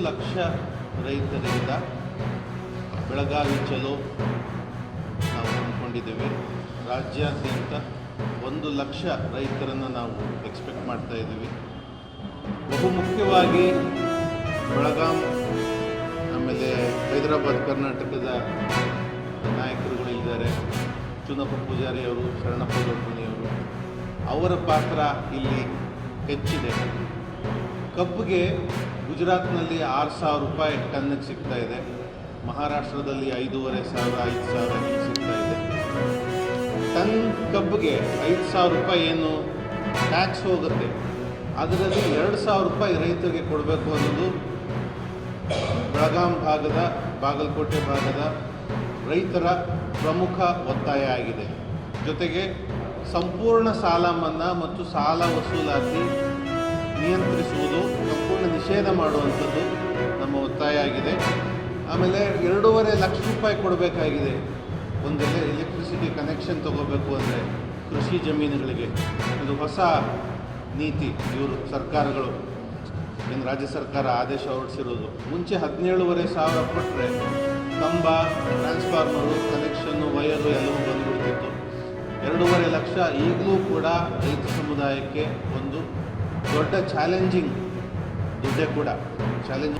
ಲಕ್ಷ ರೈತರಿಂದ ಬೆಳಗಾವಿ ಚಲೋ ನಾವು ಅಂದ್ಕೊಂಡಿದ್ದೇವೆ. ರಾಜ್ಯಾದ್ಯಂತ 1,00,000 ರೈತರನ್ನು ನಾವು ಎಕ್ಸ್ಪೆಕ್ಟ್ ಮಾಡ್ತಾ ಇದ್ದೀವಿ. ಬಹುಮುಖ್ಯವಾಗಿ ಬೆಳಗಾಂ, ಆಮೇಲೆ ಹೈದರಾಬಾದ್, ಕರ್ನಾಟಕದ ನಾಯಕರುಗಳು ಇದ್ದಾರೆ. ಚುನಪ್ಪ ಪೂಜಾರಿ ಅವರು, ಶರಣಪ್ಪ ದೊಡ್ಡಮನಿಯವರು, ಅವರ ಪಾತ್ರ ಇಲ್ಲಿ ಹೆಚ್ಚಿದೆ. ಕಬ್ಬಿಗೆ ಗುಜರಾತ್ನಲ್ಲಿ 6,000 ರೂಪಾಯಿ ಟನ್ನಿಗೆ ಸಿಗ್ತಾ ಇದೆ. ಮಹಾರಾಷ್ಟ್ರದಲ್ಲಿ 5,500, 5,000 ಹೀಗೆ ಸಿಗ್ತಾ ಇದೆ. ಟನ್ ಕಬ್ಬಿಗೆ 5,000 ರೂಪಾಯಿ ಏನು ಟ್ಯಾಕ್ಸ್ ಹೋಗುತ್ತೆ, ಅದರಲ್ಲಿ 2,000 ರೂಪಾಯಿ ರೈತರಿಗೆ ಕೊಡಬೇಕು ಅನ್ನೋದು ಬೆಳಗಾಂ ಭಾಗದ, ಬಾಗಲಕೋಟೆ ಭಾಗದ ರೈತರ ಪ್ರಮುಖ ಒತ್ತಾಯ ಆಗಿದೆ. ಜೊತೆಗೆ ಸಂಪೂರ್ಣ ಸಾಲ ಮನ್ನಾ ಮತ್ತು ಸಾಲ ವಸೂಲಾತಿ ನಿಯಂತ್ರಿಸುವುದು, ಸಂಪೂರ್ಣ ನಿಷೇಧ ಮಾಡುವಂಥದ್ದು ನಮ್ಮ ಒತ್ತಾಯ ಆಗಿದೆ. ಆಮೇಲೆ 2.5 ಲಕ್ಷ ರೂಪಾಯಿ ಕೊಡಬೇಕಾಗಿದೆ ಒಂದೆಲ್ಲ ಎಲೆಕ್ಟ್ರಿಸಿಟಿ ಕನೆಕ್ಷನ್ ತಗೋಬೇಕು ಅಂದರೆ ಕೃಷಿ ಜಮೀನುಗಳಿಗೆ. ಇದು ಹೊಸ ನೀತಿ, ಇವರು ಸರ್ಕಾರಗಳು ಏನು ರಾಜ್ಯ ಸರ್ಕಾರ ಆದೇಶ ಹೊರಡಿಸಿರೋದು. ಮುಂಚೆ 17,500 ಕೊಟ್ಟರೆ ಕಂಬ, ಟ್ರಾನ್ಸ್ಫಾರ್ಮರು, ಕನೆಕ್ಷನ್ನು, ವಯರು ಎಲ್ಲವೂ ಬಂದುಬಿಡ್ತಿತ್ತು. 2.5 ಲಕ್ಷ ಈಗಲೂ ಕೂಡ ರೈತ ಸಮುದಾಯಕ್ಕೆ ಒಂದು ದೊಡ್ಡ ಚಾಲೆಂಜಿಂಗ್ ದುಡ್ಡೇ ಕೂಡ ಚಾಲೆಂಜ್